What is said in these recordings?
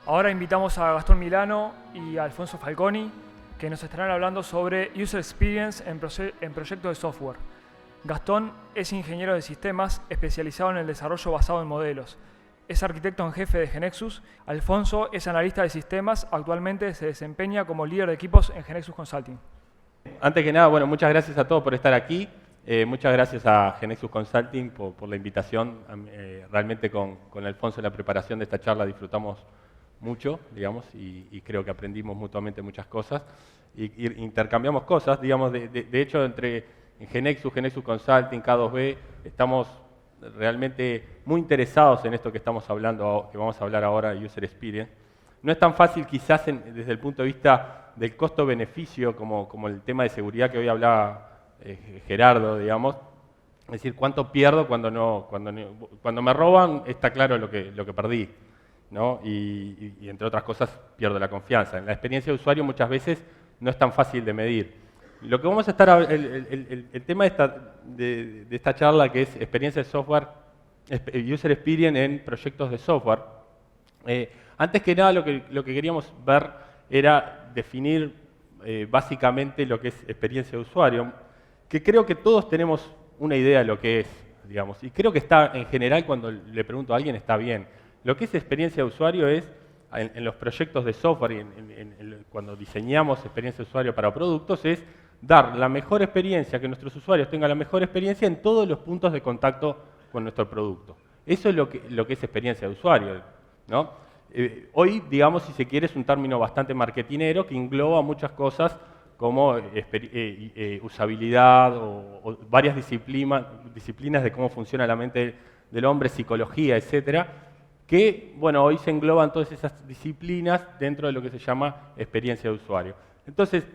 Ahora invitamos a Gastón Milano y a Alfonso Falconi, que nos estarán hablando sobre User Experience en proyectos de software. Gastón es ingeniero de sistemas especializado en el desarrollo basado en modelos. Es arquitecto en jefe de GeneXus. Alfonso es analista de sistemas. Actualmente se desempeña como líder de equipos en GeneXus Consulting. Antes que nada, bueno, muchas gracias a todos por estar aquí. Muchas gracias a GeneXus Consulting por la invitación. Realmente con Alfonso en la preparación de esta charla disfrutamos mucho, digamos, y creo que aprendimos mutuamente muchas cosas. Y intercambiamos cosas, digamos, de hecho, entre GeneXus Consulting, K2B, estamos realmente muy interesados en esto que estamos hablando, que vamos a hablar ahora, User Experience. No es tan fácil quizás desde el punto de vista del costo-beneficio como el tema de seguridad que hoy hablaba Gerardo, digamos. Es decir, cuánto pierdo cuando me roban, está claro lo que perdí, ¿no? Y entre otras cosas pierdo la confianza. En la experiencia de usuario muchas veces no es tan fácil de medir. Lo que vamos a estar, el tema de esta charla, que es experiencia de software, User Experience en proyectos de software. Antes que nada lo que queríamos ver era definir básicamente lo que es experiencia de usuario, que creo que todos tenemos una idea de lo que es, digamos, y creo que está en general, cuando le pregunto a alguien, está bien. Lo que es experiencia de usuario es, en los proyectos de software y cuando diseñamos experiencia de usuario para productos, es dar la mejor experiencia, que nuestros usuarios tengan la mejor experiencia en todos los puntos de contacto con nuestro producto. Eso es lo que es experiencia de usuario, ¿no? Hoy, digamos, si se quiere, es un término bastante marketinero que engloba muchas cosas como usabilidad o varias disciplinas de cómo funciona la mente del hombre, psicología, etcétera, que, bueno, hoy se engloban todas esas disciplinas dentro de lo que se llama experiencia de usuario. Entonces,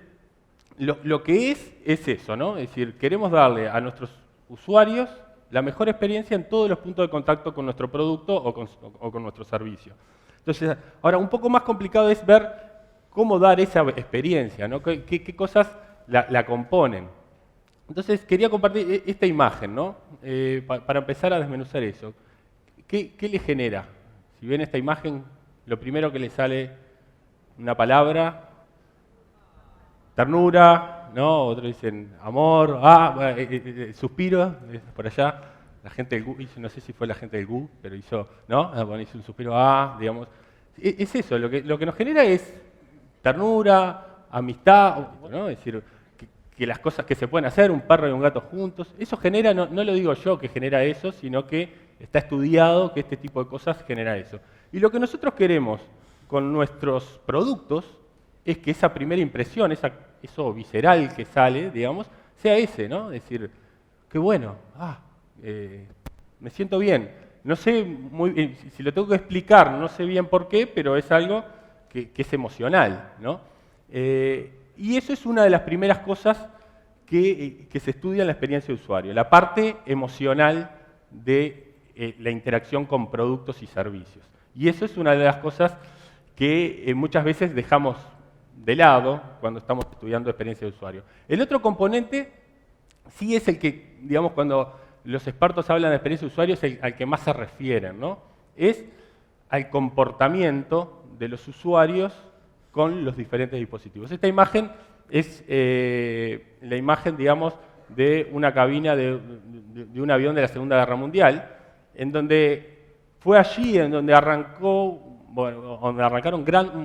lo que es eso, ¿no? Es decir, queremos darle a nuestros usuarios la mejor experiencia en todos los puntos de contacto con nuestro producto o con nuestro servicio. Entonces, ahora un poco más complicado es ver cómo dar esa experiencia, ¿no? ¿Qué cosas la componen? Entonces, quería compartir esta imagen, ¿no? Para empezar a desmenuzar eso. ¿Qué le genera? Si ven esta imagen, lo primero que le sale una palabra, ternura, ¿no? Otros dicen amor, suspiro, por allá. La gente del GU, no sé si fue la gente del GU, pero hizo, ¿no? Bueno, hizo un suspiro, digamos. Es eso, lo que nos genera es ternura, amistad, ¿no? Es decir, que las cosas que se pueden hacer, un perro y un gato juntos, eso genera, no lo digo yo que genera eso, sino que está estudiado que este tipo de cosas genera eso. Y lo que nosotros queremos con nuestros productos es que esa primera impresión, eso visceral que sale, digamos, sea ese, ¿no? Es decir, qué bueno, me siento bien. No sé muy bien, si lo tengo que explicar, no sé bien por qué, pero es algo que es emocional, ¿no? Y eso es una de las primeras cosas que se estudia en la experiencia de usuario, la parte emocional de la interacción con productos y servicios. Y eso es una de las cosas que muchas veces dejamos de lado cuando estamos estudiando experiencia de usuario. El otro componente sí es el que, digamos, cuando los expertos hablan de experiencia de usuario, es al que más se refieren, ¿no? Es al comportamiento de los usuarios con los diferentes dispositivos. Esta imagen es la imagen, digamos, de una cabina de un avión de la Segunda Guerra Mundial, en donde fue allí en donde arrancaron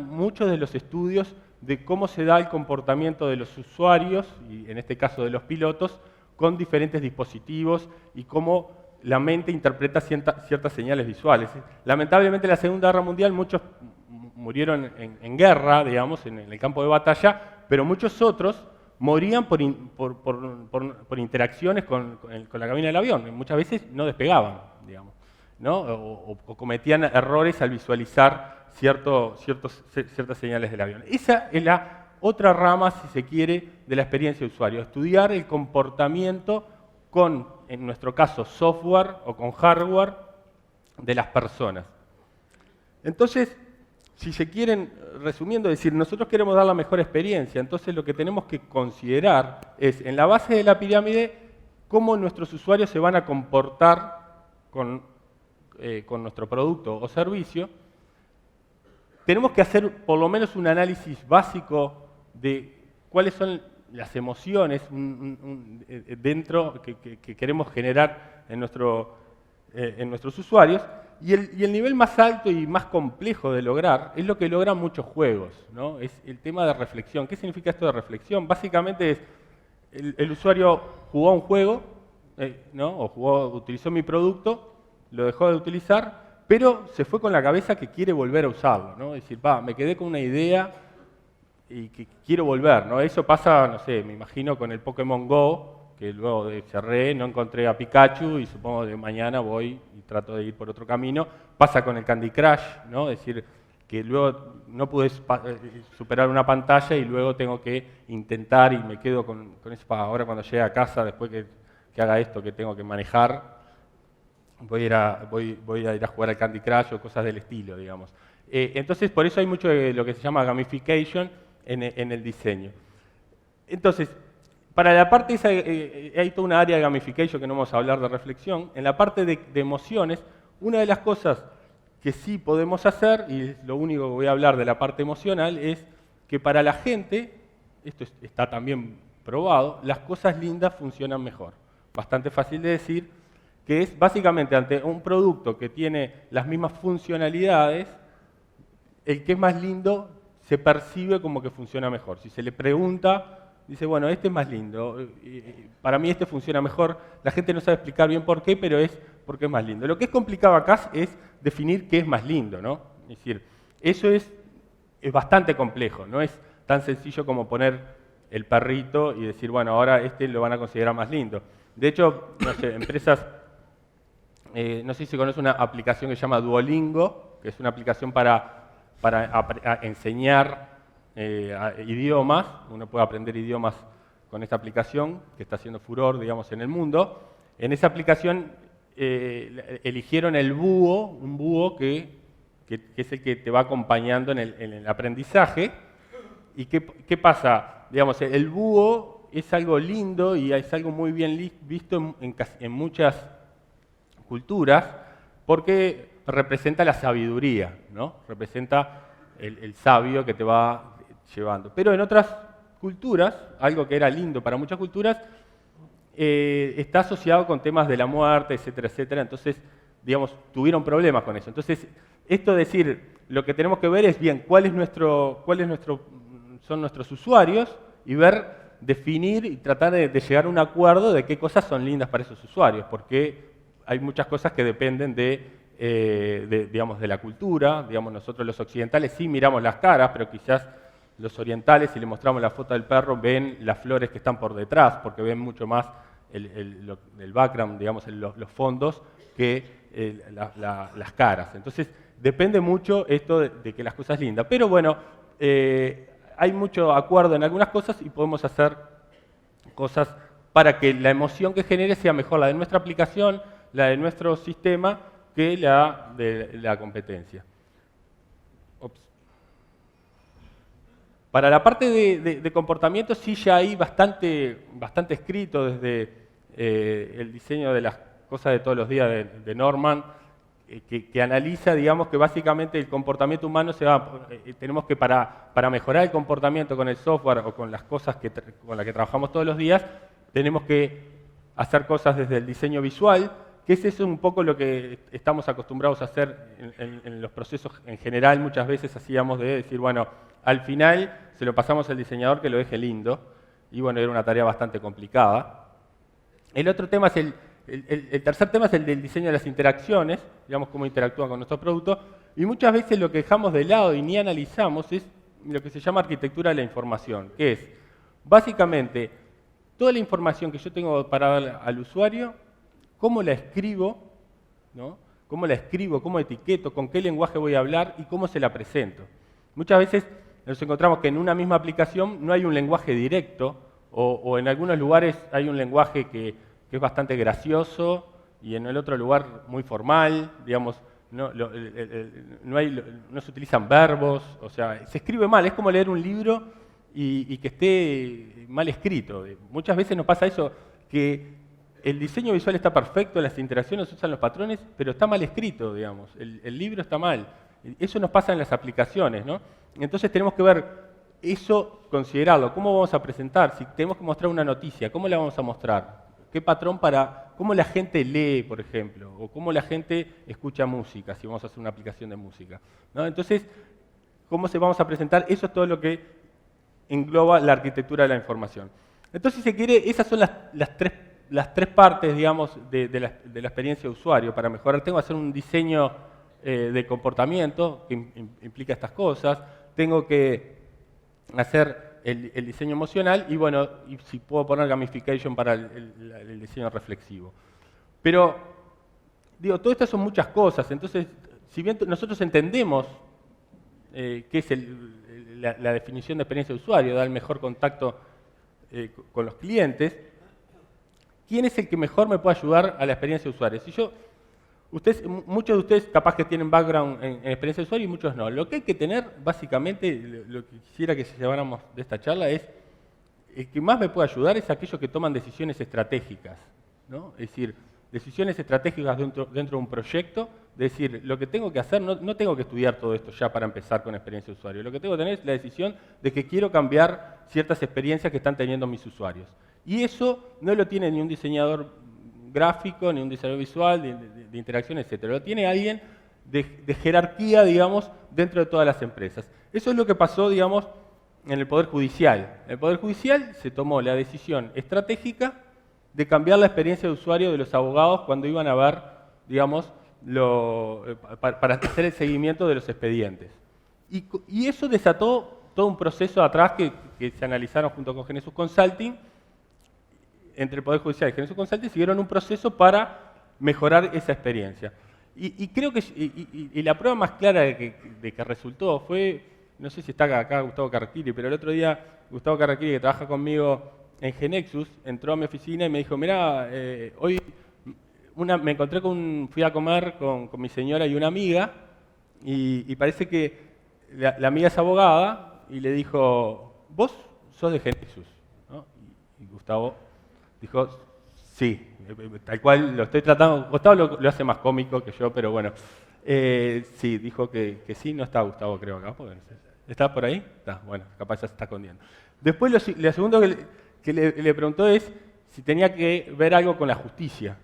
muchos de los estudios de cómo se da el comportamiento de los usuarios, y en este caso de los pilotos, con diferentes dispositivos y cómo la mente interpreta ciertas señales visuales. Lamentablemente en la Segunda Guerra Mundial muchos murieron en guerra, digamos, en el campo de batalla, pero muchos otros morían por interacciones con la cabina del avión. Muchas veces no despegaban, digamos, ¿no? O cometían errores al visualizar ciertas señales del avión. Esa es la otra rama, si se quiere, de la experiencia de usuario. Estudiar el comportamiento con, en nuestro caso, software o con hardware de las personas. Entonces, si se quieren, resumiendo, decir, nosotros queremos dar la mejor experiencia, entonces lo que tenemos que considerar es, en la base de la pirámide, cómo nuestros usuarios se van a comportar con nuestro producto o servicio, tenemos que hacer por lo menos un análisis básico de cuáles son las emociones dentro que queremos generar en nuestros usuarios. Y el nivel más alto y más complejo de lograr es lo que logran muchos juegos, ¿no? Es el tema de reflexión. ¿Qué significa esto de reflexión? Básicamente es el usuario jugó un juego, ¿no? O utilizó mi producto, lo dejó de utilizar, pero se fue con la cabeza que quiere volver a usarlo, ¿no? Es decir, me quedé con una idea y que quiero volver, ¿no? Eso pasa, no sé, me imagino con el Pokémon Go, que luego cerré, no encontré a Pikachu y supongo que mañana voy y trato de ir por otro camino. Pasa con el Candy Crush, ¿no? Es decir, que luego no pude superar una pantalla y luego tengo que intentar y me quedo con eso para ahora cuando llegue a casa, después que haga esto que tengo que manejar, voy a ir a jugar al Candy Crush o cosas del estilo, digamos. Entonces, por eso hay mucho de lo que se llama gamification en el diseño. Entonces, para la parte esa, hay toda una área de gamification que no vamos a hablar de reflexión. En la parte de emociones, una de las cosas que sí podemos hacer, y es lo único que voy a hablar de la parte emocional, es que para la gente, esto está también probado, las cosas lindas funcionan mejor. Bastante fácil de decir, que es básicamente ante un producto que tiene las mismas funcionalidades, el que es más lindo se percibe como que funciona mejor. Si se le pregunta, dice, bueno, este es más lindo, para mí este funciona mejor, la gente no sabe explicar bien por qué, pero es porque es más lindo. Lo que es complicado acá es definir qué es más lindo, ¿no? Es decir, eso es bastante complejo, no es tan sencillo como poner el perrito y decir, bueno, ahora este lo van a considerar más lindo. De hecho, no sé, empresas, no sé si se conoce una aplicación que se llama Duolingo, que es una aplicación para enseñar idiomas. Uno puede aprender idiomas con esta aplicación, que está haciendo furor, digamos, en el mundo. En esa aplicación eligieron el búho, un búho que es el que te va acompañando en el aprendizaje. ¿Y qué pasa? Digamos, el búho es algo lindo y es algo muy bien visto en muchas culturas porque representa la sabiduría, ¿no? Representa el sabio que te va llevando. Pero en otras culturas, algo que era lindo para muchas culturas, está asociado con temas de la muerte, etcétera, etcétera. Entonces, digamos, tuvieron problemas con eso. Entonces, esto de decir, lo que tenemos que ver es bien cuáles son nuestros usuarios y definir y tratar de llegar a un acuerdo de qué cosas son lindas para esos usuarios, porque hay muchas cosas que dependen digamos, de la cultura. Digamos, nosotros los occidentales sí miramos las caras, pero quizás los orientales, si le mostramos la foto del perro, ven las flores que están por detrás, porque ven mucho más el background, digamos, los fondos, que las caras. Entonces, depende mucho esto de que las cosas lindas. Pero bueno, hay mucho acuerdo en algunas cosas y podemos hacer cosas para que la emoción que genere sea mejor la de nuestra aplicación, la de nuestro sistema, que la de la competencia. Para la parte de comportamiento sí ya hay bastante escrito desde el diseño de las cosas de todos los días de Norman, que analiza, digamos, que básicamente el comportamiento humano tenemos que para mejorar el comportamiento con el software o con las cosas con las que trabajamos todos los días, tenemos que hacer cosas desde el diseño visual, que es eso un poco lo que estamos acostumbrados a hacer en los procesos en general. Muchas veces hacíamos de decir, bueno, al final se lo pasamos al diseñador que lo deje lindo, y bueno, era una tarea bastante complicada. El otro tema es el tercer tema es el del diseño de las interacciones, digamos, cómo interactúan con nuestros productos, y muchas veces lo que dejamos de lado y ni analizamos es lo que se llama arquitectura de la información, que es básicamente toda la información que yo tengo para dar al usuario, cómo la escribo, ¿no? Cómo la escribo, cómo etiqueto, con qué lenguaje voy a hablar y cómo se la presento. Muchas veces nos encontramos que en una misma aplicación no hay un lenguaje directo, o en algunos lugares hay un lenguaje que es bastante gracioso y en el otro lugar muy formal, digamos, no se utilizan verbos, o sea, se escribe mal, es como leer un libro y que esté mal escrito. Muchas veces nos pasa eso, que el diseño visual está perfecto, las interacciones usan los patrones, pero está mal escrito, digamos, el libro está mal. Eso nos pasa en las aplicaciones, ¿no? Entonces tenemos que ver eso, considerarlo. ¿Cómo vamos a presentar? Si tenemos que mostrar una noticia, ¿cómo la vamos a mostrar? ¿Qué patrón para cómo la gente lee, por ejemplo? O cómo la gente escucha música, si vamos a hacer una aplicación de música, ¿no? Entonces, ¿cómo se vamos a presentar? Eso es todo lo que engloba la arquitectura de la información. Entonces, si se quiere, esas son las tres partes, digamos, de la experiencia de usuario. Para mejorar, tengo que hacer un diseño de comportamiento que implica estas cosas. Tengo que hacer el diseño emocional y, bueno, y si puedo poner gamification para el diseño reflexivo. Pero, digo, todo esto son muchas cosas. Entonces, si bien nosotros entendemos qué es la definición de experiencia de usuario, dar el mejor contacto con los clientes, ¿quién es el que mejor me puede ayudar a la experiencia de usuario? Si muchos de ustedes capaz que tienen background en experiencia de usuario y muchos no. Lo que hay que tener, básicamente, lo que quisiera que se lleváramos de esta charla es, el que más me puede ayudar es aquellos que toman decisiones estratégicas, ¿no? Es decir, decisiones estratégicas dentro de un proyecto, de decir, lo que tengo que hacer, no tengo que estudiar todo esto ya para empezar con experiencia de usuario. Lo que tengo que tener es la decisión de que quiero cambiar ciertas experiencias que están teniendo mis usuarios. Y eso no lo tiene ni un diseñador gráfico, ni un diseñador visual, de interacción, etc. Lo tiene alguien de jerarquía, digamos, dentro de todas las empresas. Eso es lo que pasó, digamos, en el Poder Judicial. En el Poder Judicial se tomó la decisión estratégica de cambiar la experiencia de usuario de los abogados cuando iban a ver, digamos, para hacer el seguimiento de los expedientes. Y eso desató todo un proceso atrás que se analizaron junto con Genesis Consulting. Entre el Poder Judicial y Genesis Consulting siguieron un proceso para mejorar esa experiencia. Y creo que la prueba más clara de que resultó fue, no sé si está acá Gustavo Carraquiri, pero el otro día Gustavo Carraquiri, que trabaja conmigo en Genexus, entró a mi oficina y me dijo, mirá, hoy me encontré fui a comer con mi señora y una amiga, y parece que la amiga es abogada, y le dijo, vos sos de Genexus, ¿no? Y Gustavo dijo, sí, tal cual lo estoy tratando. Gustavo lo hace más cómico que yo, pero bueno. Sí, dijo que sí, no está Gustavo, creo, acá. ¿Está por ahí? Está, bueno, capaz ya se está escondiendo. Después lo segundo que le preguntó es si tenía que ver algo con la justicia.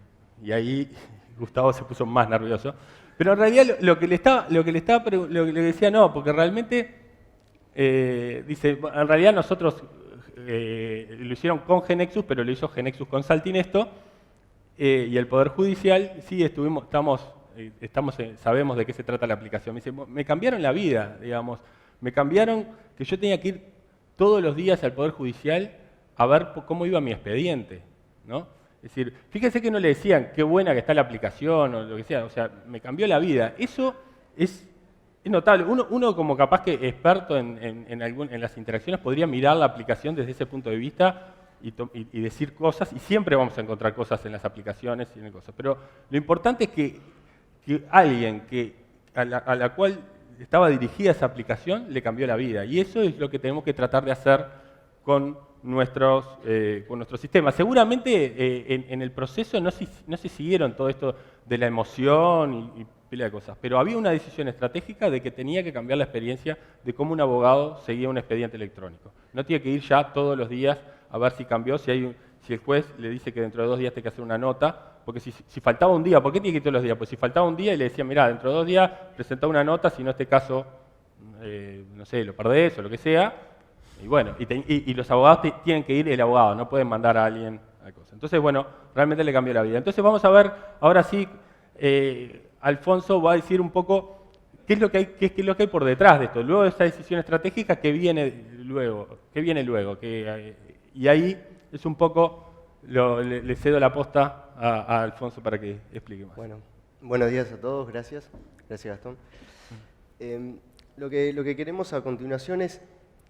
Y ahí Gustavo se puso más nervioso. Pero en realidad lo que le decía no, porque realmente, dice, en realidad nosotros lo hicieron con Genexus, pero lo hizo Genexus Consulting esto, y el Poder Judicial, sí, sabemos de qué se trata la aplicación. Me dice, me cambiaron la vida, digamos, me cambiaron que yo tenía que ir todos los días al Poder Judicial a ver cómo iba mi expediente, ¿no? Es decir, fíjense que no le decían qué buena que está la aplicación o lo que sea, o sea, me cambió la vida. Eso es notable. Uno como capaz que experto en las interacciones podría mirar la aplicación desde ese punto de vista y decir cosas, y siempre vamos a encontrar cosas en las aplicaciones y en cosas. Pero lo importante es que alguien a la cual estaba dirigida esa aplicación le cambió la vida. Y eso es lo que tenemos que tratar de hacer con nuestros sistemas. Seguramente en el proceso no se siguieron todo esto de la emoción y pila de cosas, pero había una decisión estratégica de que tenía que cambiar la experiencia de cómo un abogado seguía un expediente electrónico. No tiene que ir ya todos los días a ver si cambió, si el juez le dice que dentro de 2 días tiene que hacer una nota, porque si faltaba un día, ¿por qué tiene que ir todos los días? Pues si faltaba un día y le decía, mirá, dentro de 2 días presentá una nota, si no este caso, no sé, lo perdés o lo que sea, y bueno, y los abogados tienen que ir el abogado, no pueden mandar a alguien a cosas. Entonces, bueno, realmente le cambió la vida. Entonces vamos a ver, ahora sí, Alfonso va a decir un poco qué es lo que hay por detrás de esto. Luego de esta decisión estratégica, ¿qué viene luego? Y ahí es un poco, le cedo la posta a Alfonso para que explique más. Bueno, buenos días a todos, gracias. Gracias, Gastón. Lo que queremos a continuación es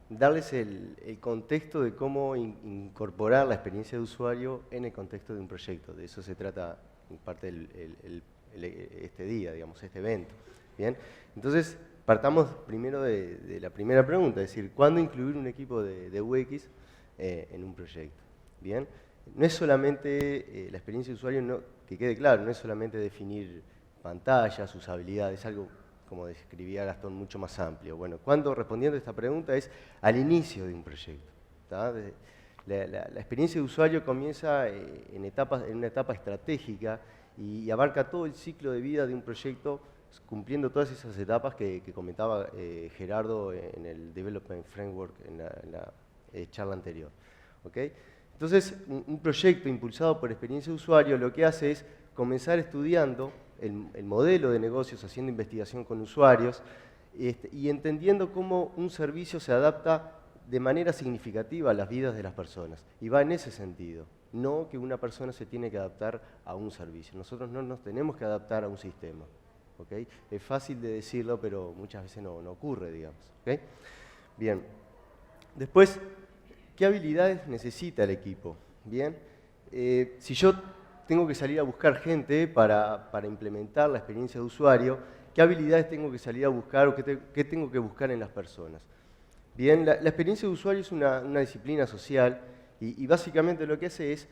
darles el contexto de cómo incorporar la experiencia de usuario en el contexto de un proyecto. De eso se trata en parte este día, digamos, este evento. ¿Bien? Entonces, partamos primero de la primera pregunta, es decir, ¿cuándo incluir un equipo de UX en un proyecto? ¿Bien? No es solamente la experiencia de usuario, que quede claro, no es solamente definir pantallas, usabilidad, es algo como describía Gastón, mucho más amplio. Bueno, ¿cuándo? Respondiendo a esta pregunta es al inicio de un proyecto. La experiencia de usuario comienza en una etapa estratégica y abarca todo el ciclo de vida de un proyecto, cumpliendo todas esas etapas que comentaba Gerardo en el Development Framework en la charla anterior. ¿Okay? Entonces, un proyecto impulsado por experiencia de usuario lo que hace es comenzar estudiando el modelo de negocios, haciendo investigación con usuarios y entendiendo cómo un servicio se adapta de manera significativa a las vidas de las personas. Y va en ese sentido, no que una persona se tiene que adaptar a un servicio. Nosotros no nos tenemos que adaptar a un sistema. ¿Okay? Es fácil de decirlo, pero muchas veces no ocurre, digamos. ¿Okay? Bien. Después, ¿qué habilidades necesita el equipo? Bien. Si yo tengo que salir a buscar gente para implementar la experiencia de usuario, ¿qué habilidades tengo que salir a buscar o qué tengo que buscar en las personas? Bien, la experiencia de usuario es una disciplina social y básicamente lo que hace es,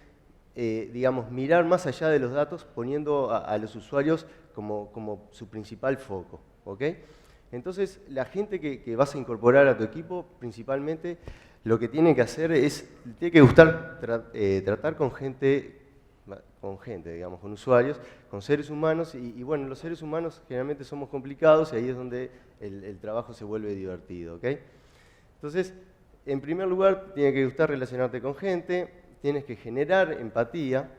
digamos, mirar más allá de los datos poniendo a los usuarios como su principal foco. ¿Okay? Entonces, la gente que vas a incorporar a tu equipo, principalmente, lo que tiene que hacer es, tiene que gustar tratar con gente, digamos, con usuarios, con seres humanos, y bueno, los seres humanos generalmente somos complicados y ahí es donde el trabajo se vuelve divertido. ¿Okay? Entonces, en primer lugar, tiene que gustar relacionarte con gente, tienes que generar empatía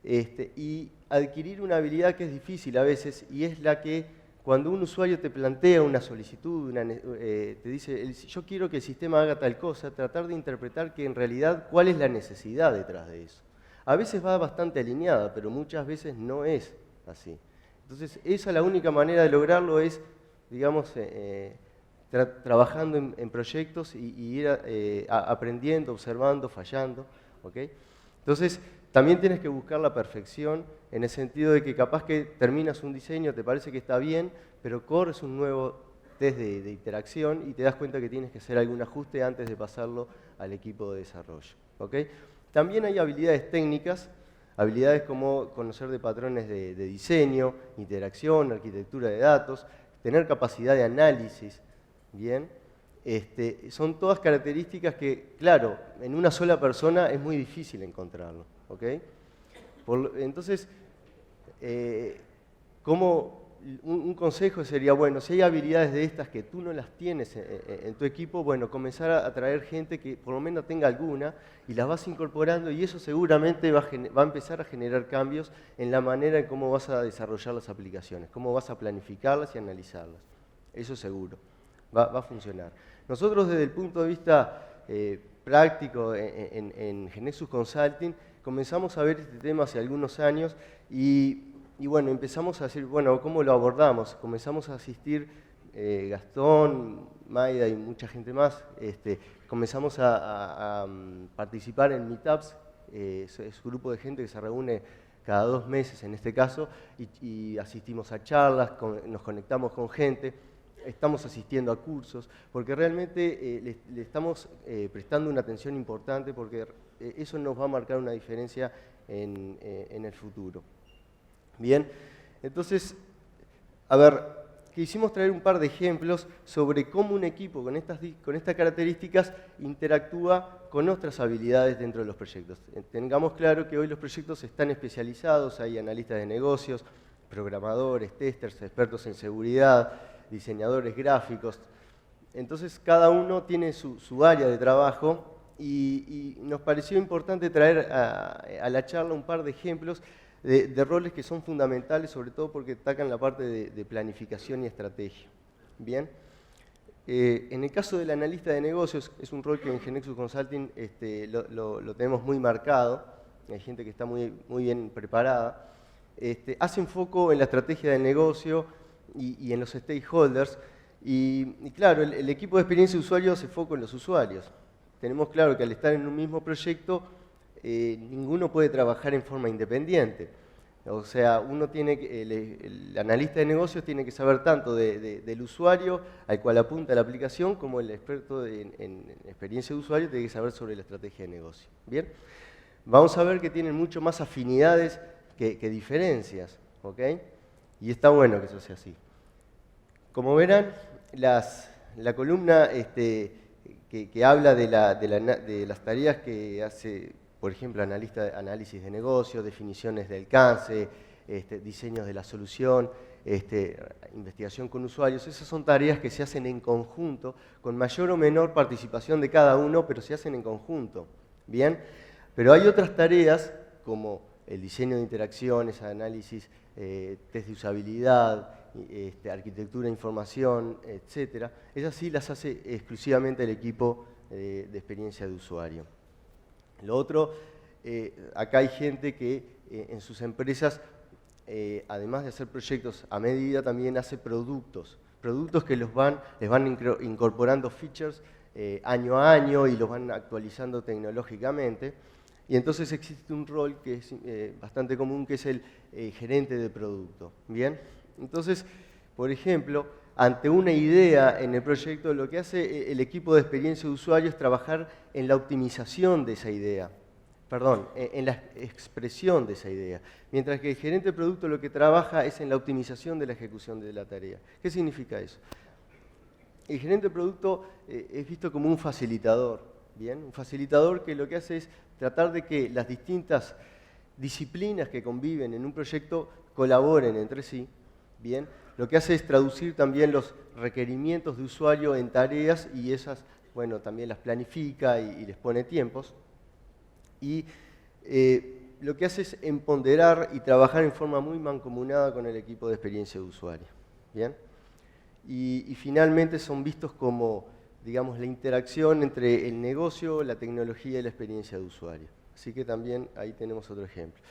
y adquirir una habilidad que es difícil a veces, y es la que cuando un usuario te plantea una solicitud, te dice, yo quiero que el sistema haga tal cosa, tratar de interpretar que en realidad cuál es la necesidad detrás de eso. A veces va bastante alineada, pero muchas veces no es así. Entonces, esa la única manera de lograrlo es, digamos, trabajando en proyectos y ir aprendiendo, observando, fallando. ¿Okay? Entonces, también tienes que buscar la perfección en el sentido de que capaz que terminas un diseño, te parece que está bien, pero corres un nuevo test de interacción y te das cuenta que tienes que hacer algún ajuste antes de pasarlo al equipo de desarrollo. ¿Okay? También hay habilidades técnicas, habilidades como conocer de patrones de diseño, interacción, arquitectura de datos, tener capacidad de análisis. Bien, son todas características que, claro, en una sola persona es muy difícil encontrarlo. ¿Okay? Entonces, como un consejo sería, bueno, si hay habilidades de estas que tú no las tienes en tu equipo, bueno, comenzar a traer gente que por lo menos tenga alguna y las vas incorporando y eso seguramente va a empezar a generar cambios en la manera en cómo vas a desarrollar las aplicaciones, cómo vas a planificarlas y analizarlas. Eso seguro. Va a funcionar. Nosotros desde el punto de vista práctico en GeneXus Consulting comenzamos a ver este tema hace algunos años y bueno, empezamos a decir, bueno, ¿cómo lo abordamos? Comenzamos a asistir Gastón, Maida y mucha gente más, comenzamos a participar en meetups, es un grupo de gente que se reúne cada 2 meses en este caso y asistimos a charlas, nos conectamos con gente. Estamos asistiendo a cursos, porque realmente le estamos prestando una atención importante, porque eso nos va a marcar una diferencia en el futuro. Bien, entonces, a ver, quisimos traer un par de ejemplos sobre cómo un equipo con estas características interactúa con otras habilidades dentro de los proyectos. Tengamos claro que hoy los proyectos están especializados, hay analistas de negocios, programadores, testers, expertos en seguridad, diseñadores gráficos. Entonces cada uno tiene su área de trabajo y nos pareció importante traer a la charla un par de ejemplos de roles que son fundamentales, sobre todo porque atacan la parte de planificación y estrategia. Bien, en el caso del analista de negocios, es un rol que en GeneXus Consulting lo tenemos muy marcado, hay gente que está muy bien preparada, hacen foco en la estrategia del negocio, y en los stakeholders, y claro, el equipo de experiencia de usuario se enfoca en los usuarios. Tenemos claro que al estar en un mismo proyecto, ninguno puede trabajar en forma independiente. O sea, el analista de negocios tiene que saber tanto del usuario al cual apunta la aplicación, como el experto en experiencia de usuario tiene que saber sobre la estrategia de negocio. Bien, vamos a ver que tienen mucho más afinidades que diferencias, ¿ok? Y está bueno que eso sea así. Como verán, la columna que habla de las tareas que hace, por ejemplo, análisis de negocio, definiciones de alcance, diseños de la solución, investigación con usuarios, esas son tareas que se hacen en conjunto, con mayor o menor participación de cada uno, pero se hacen en conjunto. ¿Bien? Pero hay otras tareas, como el diseño de interacciones, análisis, test de usabilidad, arquitectura de información, etc. Esas sí las hace exclusivamente el equipo de experiencia de usuario. Lo otro, acá hay gente que en sus empresas, además de hacer proyectos a medida, también hace productos que les van incorporando features año a año y los van actualizando tecnológicamente. Y entonces existe un rol que es bastante común, que es el gerente de producto. ¿Bien? Entonces, por ejemplo, ante una idea en el proyecto, lo que hace el equipo de experiencia de usuario es trabajar en la optimización de esa idea. Perdón, en la expresión de esa idea. Mientras que el gerente de producto lo que trabaja es en la optimización de la ejecución de la tarea. ¿Qué significa eso? El gerente de producto es visto como un facilitador. ¿Bien? Un facilitador que lo que hace es tratar de que las distintas disciplinas que conviven en un proyecto colaboren entre sí. ¿Bien? Lo que hace es traducir también los requerimientos de usuario en tareas y esas, bueno, también las planifica y les pone tiempos. Y lo que hace es empoderar y trabajar en forma muy mancomunada con el equipo de experiencia de usuario. ¿Bien? Y finalmente son vistos como, digamos, la interacción entre el negocio, la tecnología y la experiencia de usuario. Así que también ahí tenemos otro ejemplo.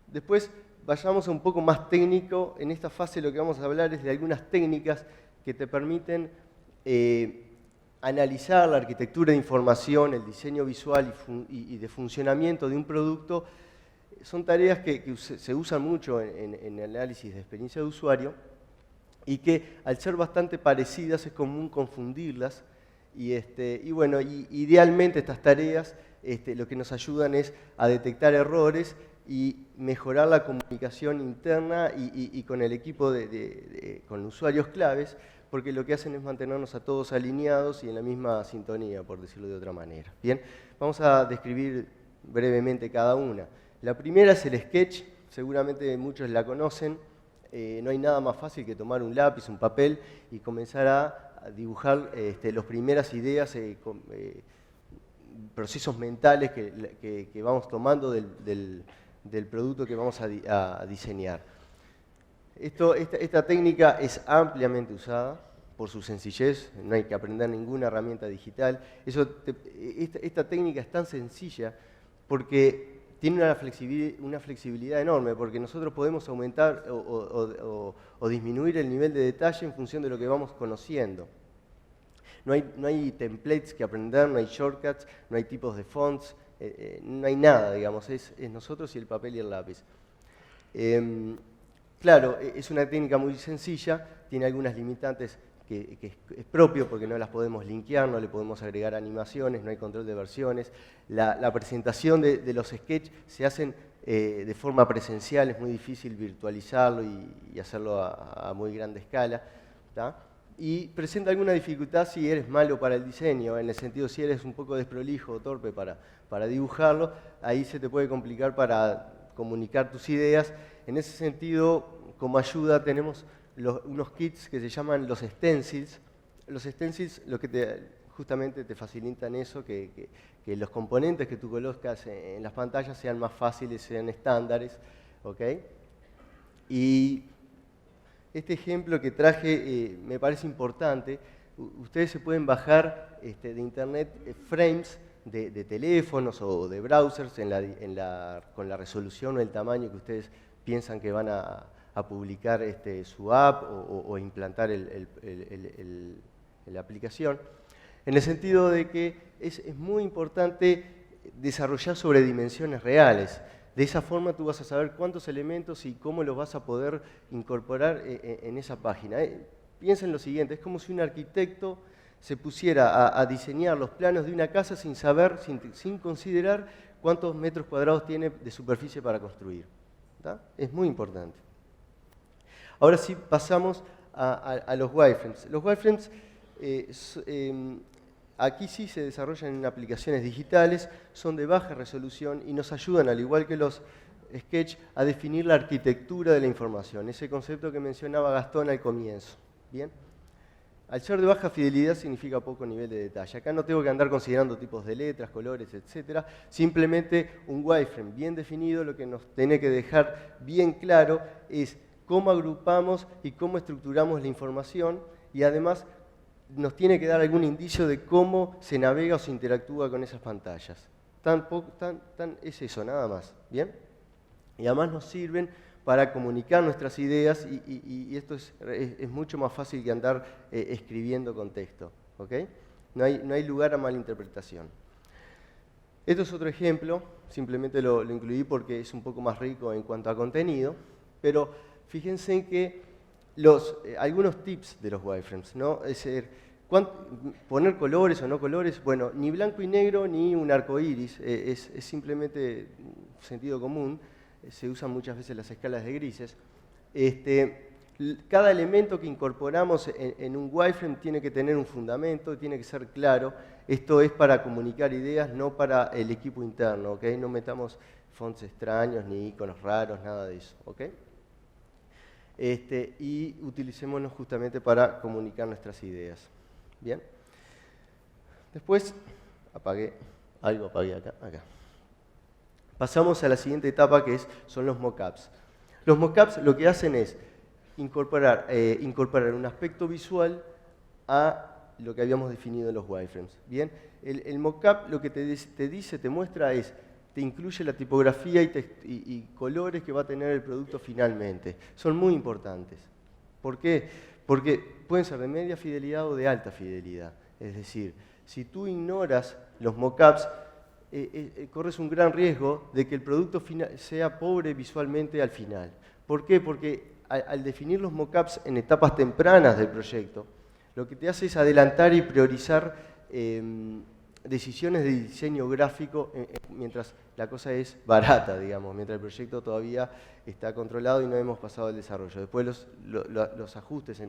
Después vayamos a un poco más técnico. En esta fase lo que vamos a hablar es de algunas técnicas que te permiten analizar la arquitectura de información, el diseño visual y de funcionamiento de un producto. Son tareas que se usan mucho en análisis de experiencia de usuario y que al ser bastante parecidas es común confundirlas. Y bueno, idealmente estas tareas lo que nos ayudan es a detectar errores y mejorar la comunicación interna y con el equipo, con usuarios claves, porque lo que hacen es mantenernos a todos alineados y en la misma sintonía, por decirlo de otra manera. Bien, vamos a describir brevemente cada una. La primera es el sketch, seguramente muchos la conocen. No hay nada más fácil que tomar un lápiz, un papel y comenzar a dibujar las primeras ideas, procesos mentales que vamos tomando del producto que vamos a diseñar. Esta técnica es ampliamente usada por su sencillez, no hay que aprender ninguna herramienta digital. Esta técnica es tan sencilla porque tiene una flexibilidad enorme, porque nosotros podemos aumentar o disminuir el nivel de detalle en función de lo que vamos conociendo. No hay templates que aprender, no hay shortcuts, no hay tipos de fonts, no hay nada, digamos, es nosotros y el papel y el lápiz. Claro, es una técnica muy sencilla, tiene algunas limitantes que es propio porque no las podemos linkear, no le podemos agregar animaciones, no hay control de versiones. La presentación de los sketches se hacen de forma presencial, es muy difícil virtualizarlo y hacerlo a muy grande escala. ¿tá? Y presenta alguna dificultad si eres malo para el diseño, en el sentido si eres un poco desprolijo o torpe para dibujarlo, ahí se te puede complicar para comunicar tus ideas. En ese sentido, como ayuda tenemos unos kits que se llaman los stencils. Los stencils justamente te facilitan eso, que los componentes que tú colocas en las pantallas sean más fáciles, sean estándares. ¿Okay? Y este ejemplo que traje me parece importante. Ustedes se pueden bajar de internet frames de teléfonos o de browsers con la resolución o el tamaño que ustedes piensan que van a publicar su app o implantar la aplicación, en el sentido de que es muy importante desarrollar sobre dimensiones reales. De esa forma tú vas a saber cuántos elementos y cómo los vas a poder incorporar en esa página. Piensa en lo siguiente, es como si un arquitecto se pusiera a diseñar los planos de una casa sin considerar cuántos metros cuadrados tiene de superficie para construir. ¿Tá? Es muy importante. Ahora sí pasamos a los wireframes. Los wireframes aquí sí se desarrollan en aplicaciones digitales, son de baja resolución y nos ayudan, al igual que los Sketch, a definir la arquitectura de la información, ese concepto que mencionaba Gastón al comienzo. ¿Bien? Al ser de baja fidelidad significa poco nivel de detalle. Acá no tengo que andar considerando tipos de letras, colores, etc. Simplemente un wireframe bien definido lo que nos tiene que dejar bien claro es cómo agrupamos y cómo estructuramos la información y además nos tiene que dar algún indicio de cómo se navega o se interactúa con esas pantallas. Es eso, nada más. ¿Bien? Y además nos sirven para comunicar nuestras ideas y esto es mucho más fácil que andar escribiendo con texto. ¿Okay? No hay lugar a malinterpretación. Esto es otro ejemplo, simplemente lo incluí porque es un poco más rico en cuanto a contenido, pero fíjense en que algunos tips de los wireframes, ¿no? Es decir, poner colores o no colores, bueno, ni blanco y negro ni un arco iris, es simplemente sentido común, se usan muchas veces las escalas de grises. Cada elemento que incorporamos en un wireframe tiene que tener un fundamento, tiene que ser claro. Esto es para comunicar ideas, no para el equipo interno, ¿okay? No metamos fonts extraños ni iconos raros, nada de eso, ¿okay? Y utilicémonos justamente para comunicar nuestras ideas. ¿Bien? Después, apagué acá. Pasamos a la siguiente etapa que son los mockups. Los mockups lo que hacen es incorporar un aspecto visual a lo que habíamos definido en los wireframes. ¿Bien? El mockup lo que te muestra es, te incluye la tipografía y colores que va a tener el producto finalmente. Son muy importantes. ¿Por qué? Porque pueden ser de media fidelidad o de alta fidelidad. Es decir, si tú ignoras los mockups, corres un gran riesgo de que el producto final sea pobre visualmente al final. ¿Por qué? Porque al definir los mockups en etapas tempranas del proyecto, lo que te hace es adelantar y priorizar decisiones de diseño gráfico mientras la cosa es barata, digamos, mientras el proyecto todavía está controlado y no hemos pasado al desarrollo. Después los ajustes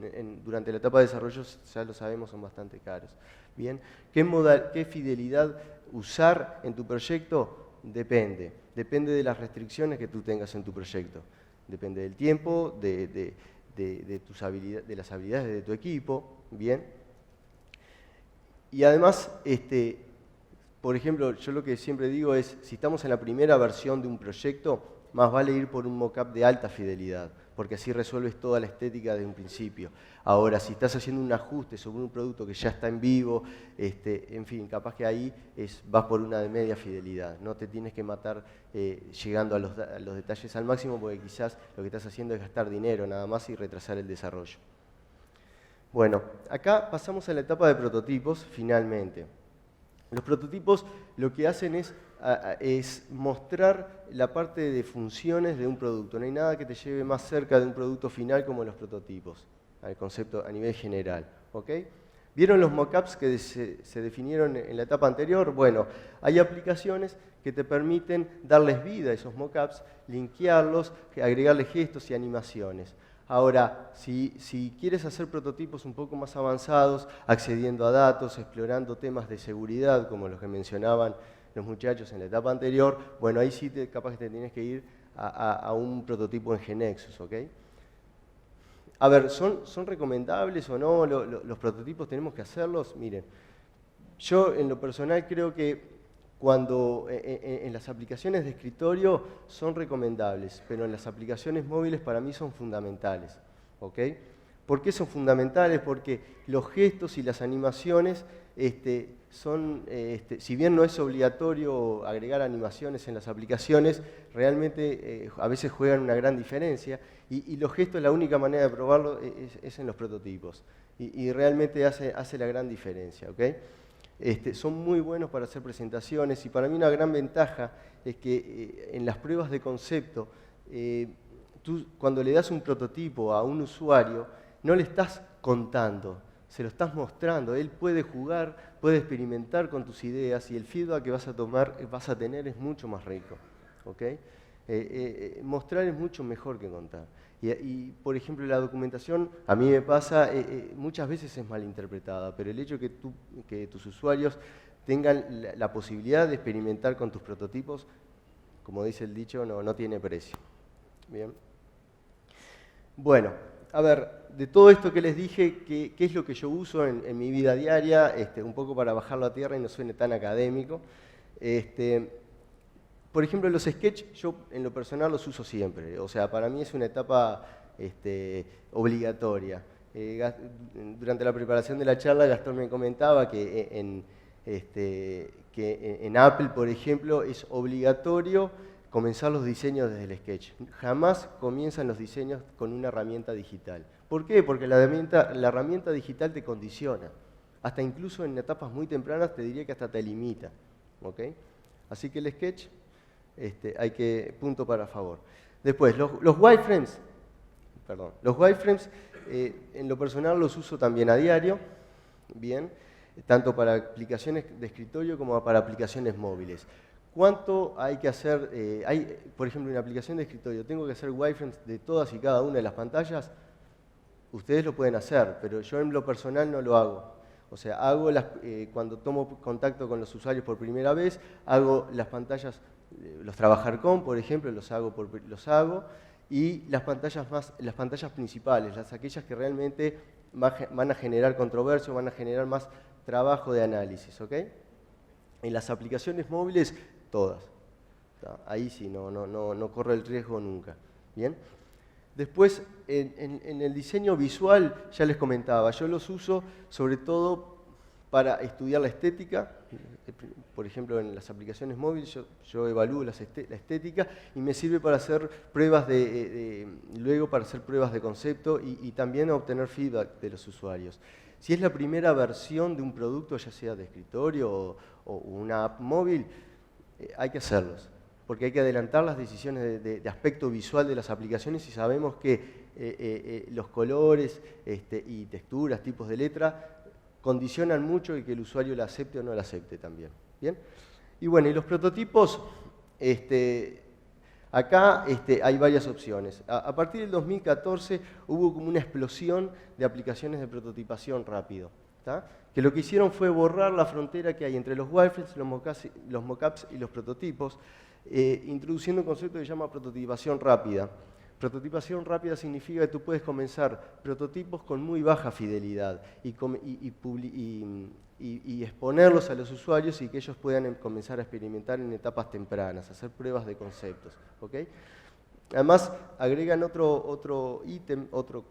durante la etapa de desarrollo, ya lo sabemos, son bastante caros. ¿Bien? ¿Qué fidelidad usar en tu proyecto? Depende de las restricciones que tú tengas en tu proyecto. Depende del tiempo, de las habilidades de tu equipo. ¿Bien? Y además, por ejemplo, yo lo que siempre digo es, si estamos en la primera versión de un proyecto, más vale ir por un mockup de alta fidelidad, porque así resuelves toda la estética desde un principio. Ahora, si estás haciendo un ajuste sobre un producto que ya está en vivo, en fin, capaz que ahí vas por una de media fidelidad. No te tienes que matar llegando a los detalles al máximo, porque quizás lo que estás haciendo es gastar dinero nada más y retrasar el desarrollo. Bueno, acá pasamos a la etapa de prototipos, finalmente. Los prototipos lo que hacen es mostrar la parte de funciones de un producto. No hay nada que te lleve más cerca de un producto final como los prototipos, al concepto a nivel general. ¿Okay? ¿Vieron los mockups que se definieron en la etapa anterior? Bueno, hay aplicaciones que te permiten darles vida a esos mockups, linkearlos, agregarles gestos y animaciones. Ahora, si quieres hacer prototipos un poco más avanzados, accediendo a datos, explorando temas de seguridad, como los que mencionaban los muchachos en la etapa anterior, bueno, ahí sí capaz que te tienes que ir a un prototipo en GNexus, ¿ok? A ver, ¿son recomendables o no los prototipos? ¿Tenemos que hacerlos? Miren, yo en lo personal creo que cuando en las aplicaciones de escritorio son recomendables, pero en las aplicaciones móviles para mí son fundamentales. ¿Ok? ¿Por qué son fundamentales? Porque los gestos y las animaciones si bien no es obligatorio agregar animaciones en las aplicaciones, realmente a veces juegan una gran diferencia y los gestos, la única manera de probarlo es en los prototipos y realmente hace la gran diferencia. ¿Ok? Son muy buenos para hacer presentaciones y para mí una gran ventaja es que en las pruebas de concepto, tú cuando le das un prototipo a un usuario, no le estás contando, se lo estás mostrando. Él puede jugar, puede experimentar con tus ideas y el feedback que vas a tener es mucho más rico. ¿Okay? Mostrar es mucho mejor que contar. Por ejemplo, la documentación, a mí me pasa, muchas veces es malinterpretada, pero el hecho que tus usuarios tengan la posibilidad de experimentar con tus prototipos, como dice el dicho, no tiene precio. Bien. Bueno, a ver, de todo esto que les dije, ¿qué es lo que yo uso en mi vida diaria? Un poco para bajarlo a tierra y no suene tan académico. Por ejemplo, los sketch, yo en lo personal los uso siempre. O sea, para mí es una etapa obligatoria. Durante la preparación de la charla, Gastón me comentaba que en Apple, por ejemplo, es obligatorio comenzar los diseños desde el sketch. Jamás comienzan los diseños con una herramienta digital. ¿Por qué? Porque la herramienta digital te condiciona. Hasta incluso en etapas muy tempranas te diría que hasta te limita. ¿Okay? Así que el sketch, punto para favor. Después, los wireframes. Perdón, los wireframes, en lo personal los uso también a diario, bien, tanto para aplicaciones de escritorio como para aplicaciones móviles. ¿Cuánto hay que hacer? Por ejemplo, en una aplicación de escritorio, ¿tengo que hacer wireframes de todas y cada una de las pantallas? Ustedes lo pueden hacer, pero yo en lo personal no lo hago. O sea, cuando tomo contacto con los usuarios por primera vez, hago las pantallas, los trabajar con, por ejemplo, los hago, y las pantallas principales, aquellas que realmente van a generar controversia, van a generar más trabajo de análisis, ¿ok? En las aplicaciones móviles, todas. Ahí sí, no corre el riesgo nunca. ¿Bien? Después, en el diseño visual, ya les comentaba, yo los uso sobre todo para estudiar la estética. Por ejemplo, en las aplicaciones móviles yo evalúo la estética y me sirve para hacer pruebas luego para hacer pruebas de concepto y también obtener feedback de los usuarios. Si es la primera versión de un producto, ya sea de escritorio o una app móvil, hay que hacerlos, porque hay que adelantar las decisiones de aspecto visual de las aplicaciones y sabemos que los colores y texturas, tipos de letra, condicionan mucho y que el usuario la acepte o no la acepte también. ¿Bien? Y bueno, y los prototipos, acá hay varias opciones. A partir del 2014 hubo como una explosión de aplicaciones de prototipación rápido, ¿tá? Que lo que hicieron fue borrar la frontera que hay entre los wireframes, los mockups y los prototipos, introduciendo un concepto que se llama prototipación rápida. Prototipación rápida significa que tú puedes comenzar prototipos con muy baja fidelidad y exponerlos a los usuarios y que ellos puedan comenzar a experimentar en etapas tempranas, hacer pruebas de conceptos. ¿Okay? Además, agregan otro ítem, otro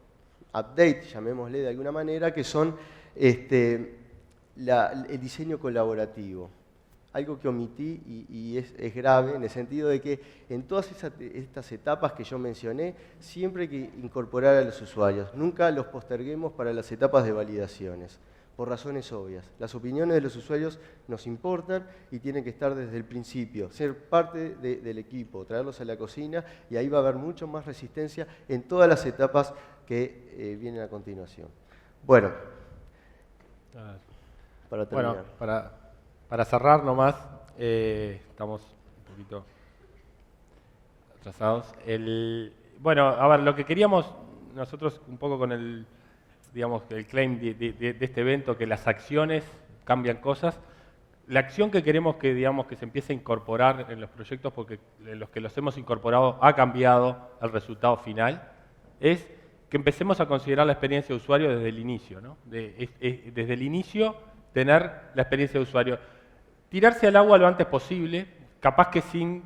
update, llamémosle de alguna manera, que son el diseño colaborativo. Algo que omití y es grave en el sentido de que en todas estas etapas que yo mencioné, siempre hay que incorporar a los usuarios. Nunca los posterguemos para las etapas de validaciones, por razones obvias. Las opiniones de los usuarios nos importan y tienen que estar desde el principio, ser parte del equipo, traerlos a la cocina y ahí va a haber mucho más resistencia en todas las etapas que vienen a continuación. Bueno, para terminar. Bueno, para cerrar nomás, estamos un poquito atrasados. Bueno, a ver, lo que queríamos nosotros un poco con el claim de este evento, que las acciones cambian cosas. La acción que queremos que se empiece a incorporar en los proyectos, porque los que los hemos incorporado ha cambiado el resultado final, es que empecemos a considerar la experiencia de usuario desde el inicio, ¿no? Desde el inicio tener la experiencia de usuario. Tirarse al agua lo antes posible, capaz que sin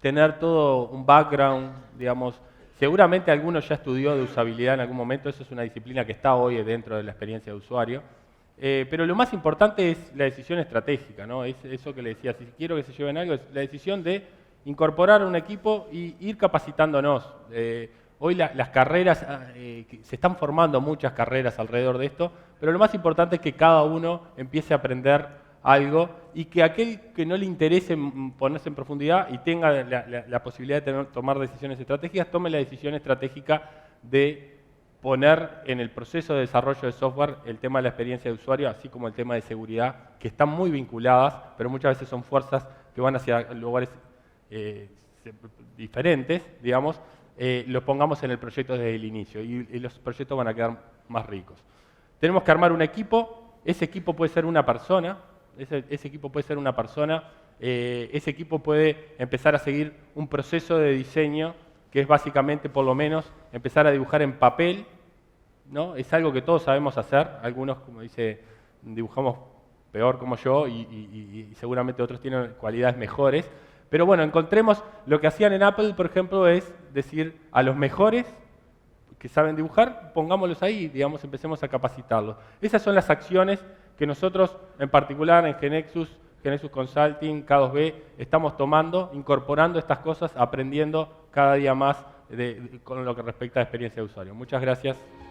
tener todo un background, digamos. Seguramente alguno ya estudió de usabilidad en algún momento, eso es una disciplina que está hoy dentro de la experiencia de usuario. Pero lo más importante es la decisión estratégica, ¿no? Es eso que le decía, si quiero que se lleven algo, es la decisión de incorporar a un equipo y ir capacitándonos. Hoy las carreras, se están formando muchas carreras alrededor de esto, pero lo más importante es que cada uno empiece a aprender algo y que aquel que no le interese ponerse en profundidad y tenga la posibilidad de tomar decisiones estratégicas, tome la decisión estratégica de poner en el proceso de desarrollo de software el tema de la experiencia de usuario, así como el tema de seguridad, que están muy vinculadas, pero muchas veces son fuerzas que van hacia lugares diferentes, digamos, los pongamos en el proyecto desde el inicio y los proyectos van a quedar más ricos. Tenemos que armar un equipo, ese equipo puede ser una persona, ese equipo puede empezar a seguir un proceso de diseño que es básicamente, por lo menos, empezar a dibujar en papel, ¿no? Es algo que todos sabemos hacer, algunos, como dice, dibujamos peor como yo y seguramente otros tienen cualidades mejores, pero bueno, encontremos, lo que hacían en Apple, por ejemplo, es decir, a los mejores que saben dibujar, pongámoslos ahí, digamos, empecemos a capacitarlos. Esas son las acciones que nosotros, en particular en GeneXus Consulting, K2B, estamos tomando, incorporando estas cosas, aprendiendo cada día más con lo que respecta a experiencia de usuario. Muchas gracias.